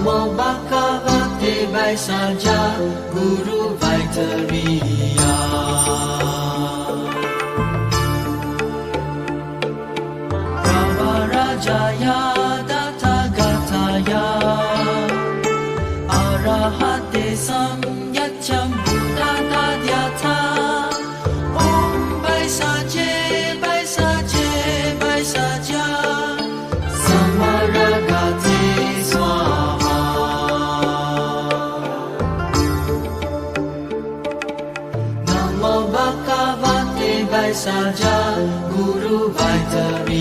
Namo Bhagavate Vaisarja Guru Vaitariya Ravarajaya Tathagataya Arahate Samyaccham Buddhadhyatha Om Vaisaje Vaisaje Vaisaja Samaragate Swaha Namo Bhagavate Vaisarja Guru Vaitariya